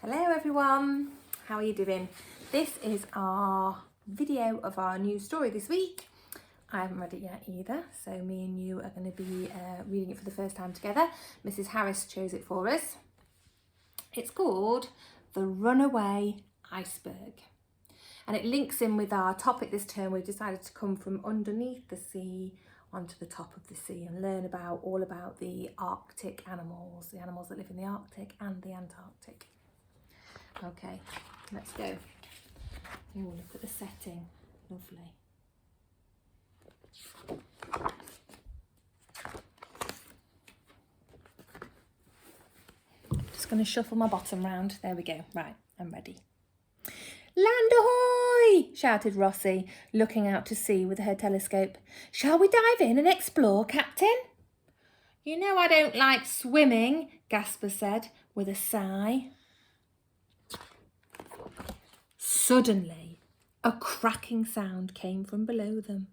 Hello everyone, how are you doing? This is our video of our new story this week. I haven't read it yet either, so me and you are going to be reading it for the first time together. Mrs. Harris chose it for us. It's called The Runaway Iceberg, and it links in with our topic this term. We've decided to come from underneath the sea onto the top of the sea and learn all about the Arctic animals, the animals that live in the Arctic and the Antarctic. Okay, let's go. Oh, look at the setting. Lovely. Just going to shuffle my bottom round. There we go. Right, I'm ready. Land ahoy! Shouted Rossi, looking out to sea with her telescope. Shall we dive in and explore, Captain? You know I don't like swimming, Gasper said with a sigh. Suddenly, a cracking sound came from below them.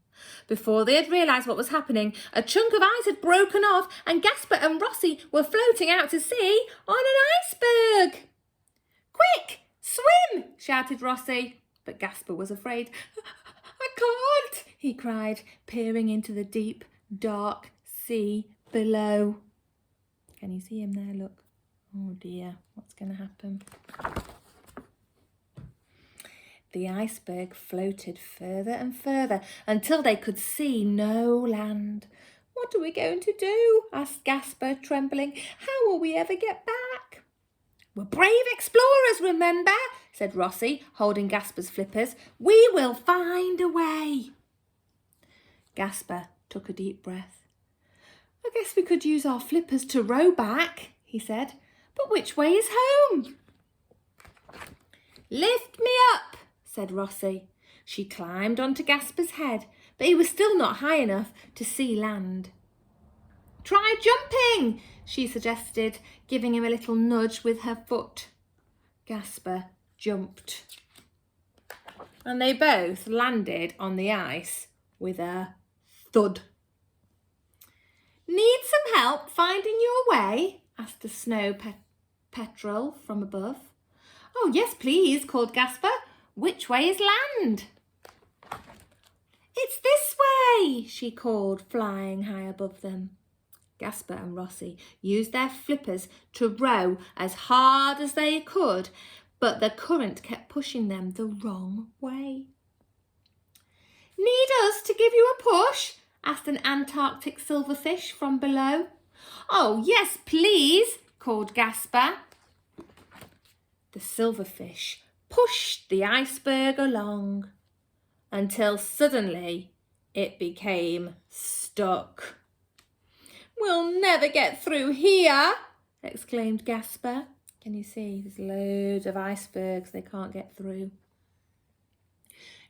Before they had realised what was happening, a chunk of ice had broken off and Gasper and Rossi were floating out to sea on an iceberg. Quick, swim, shouted Rossi, but Gasper was afraid. I can't, he cried, peering into the deep, dark sea below. Can you see him there? Look. Oh dear, what's going to happen? The iceberg floated further and further until they could see no land. What are we going to do? Asked Gasper, trembling. How will we ever get back? We're brave explorers, remember, said Rossi, holding Gasper's flippers. We will find a way. Gasper took a deep breath. I guess we could use our flippers to row back, he said. But which way is home? Lift me up, said Rossi. She climbed onto Gasper's head, but he was still not high enough to see land. Try jumping, she suggested, giving him a little nudge with her foot. Gasper jumped, and they both landed on the ice with a thud. Need some help finding your way? Asked a snow petrel from above. Oh, yes, please, called Gasper. Which way is land? It's this way, she called, flying high above them. Gasper and Rossi used their flippers to row as hard as they could, but the current kept pushing them the wrong way. Need us to give you a push? Asked an Antarctic silverfish from below. Oh, yes, please, called Gasper. The silverfish pushed the iceberg along until suddenly it became stuck. We'll never get through here, exclaimed Gasper. Can you see? There's loads of icebergs they can't get through.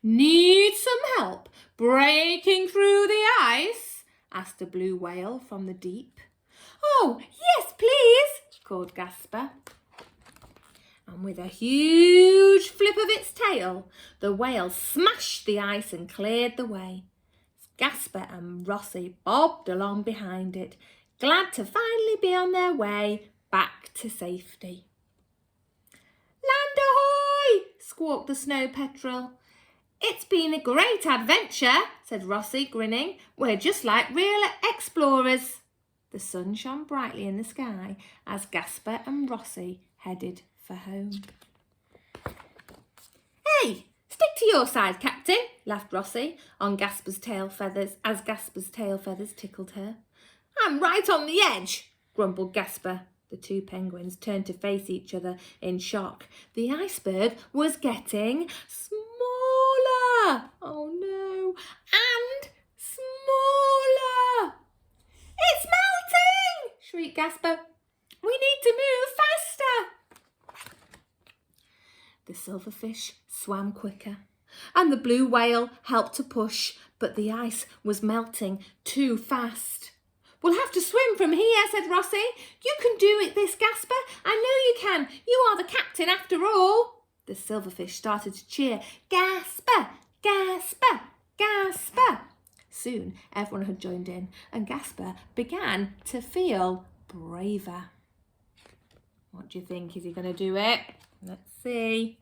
Need some help breaking through the ice? Asked a blue whale from the deep. Oh, yes, please, called Gasper. And with a huge flip of its tail, the whale smashed the ice and cleared the way. Gasper and Rossi bobbed along behind it, glad to finally be on their way back to safety. Land ahoy! Squawked the snow petrel. It's been a great adventure, said Rossi, grinning. We're just like real explorers. The sun shone brightly in the sky as Gasper and Rossi headed for home. Hey, stick to your side, Captain, laughed Rossi on Gasper's tail feathers as Gasper's tail feathers tickled her. I'm right on the edge, grumbled Gasper. The two penguins turned to face each other in shock. The iceberg was getting smaller. Oh no, and smaller. It's melting, shrieked Gasper. We need to move faster. The silverfish swam quicker, and the blue whale helped to push, but the ice was melting too fast. We'll have to swim from here, said Rossi. You can do it, this, Gasper. I know you can. You are the captain after all. The silverfish started to cheer. Gasper, Gasper, Gasper. Soon everyone had joined in, and Gasper began to feel braver. What do you think? Is he going to do it? Let's see.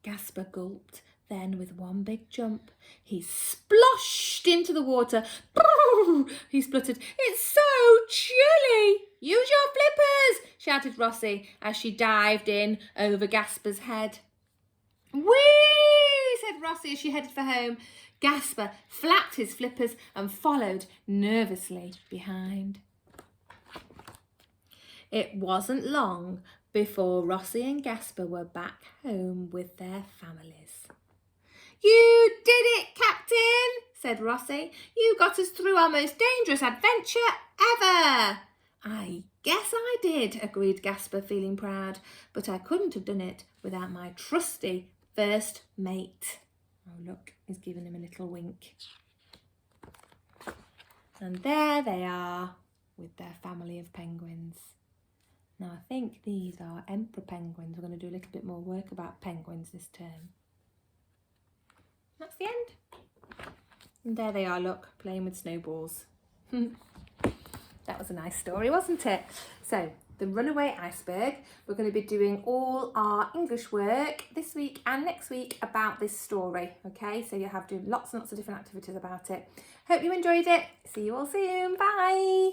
Gasper gulped. Then, with one big jump, he sploshed into the water. He spluttered. It's so chilly. Use your flippers, shouted Rossie as she dived in over Gasper's head. Whee, said Rossie as she headed for home. Gasper flapped his flippers and followed nervously behind. It wasn't long before Rossie and Gasper were back home with their families. You did it, Captain, said Rossie. You got us through our most dangerous adventure ever. I guess I did, agreed Gasper, feeling proud, but I couldn't have done it without my trusty first mate. Oh, look, he's giving him a little wink. And there they are with their family of penguins. Now, I think these are emperor penguins. We're going to do a little bit more work about penguins this term. That's the end. And there they are, look, playing with snowballs. That was a nice story, wasn't it? So, the Runaway Iceberg. We're going to be doing all our English work this week and next week about this story, okay? So you have to do lots and lots of different activities about it. Hope you enjoyed it. See you all soon. Bye.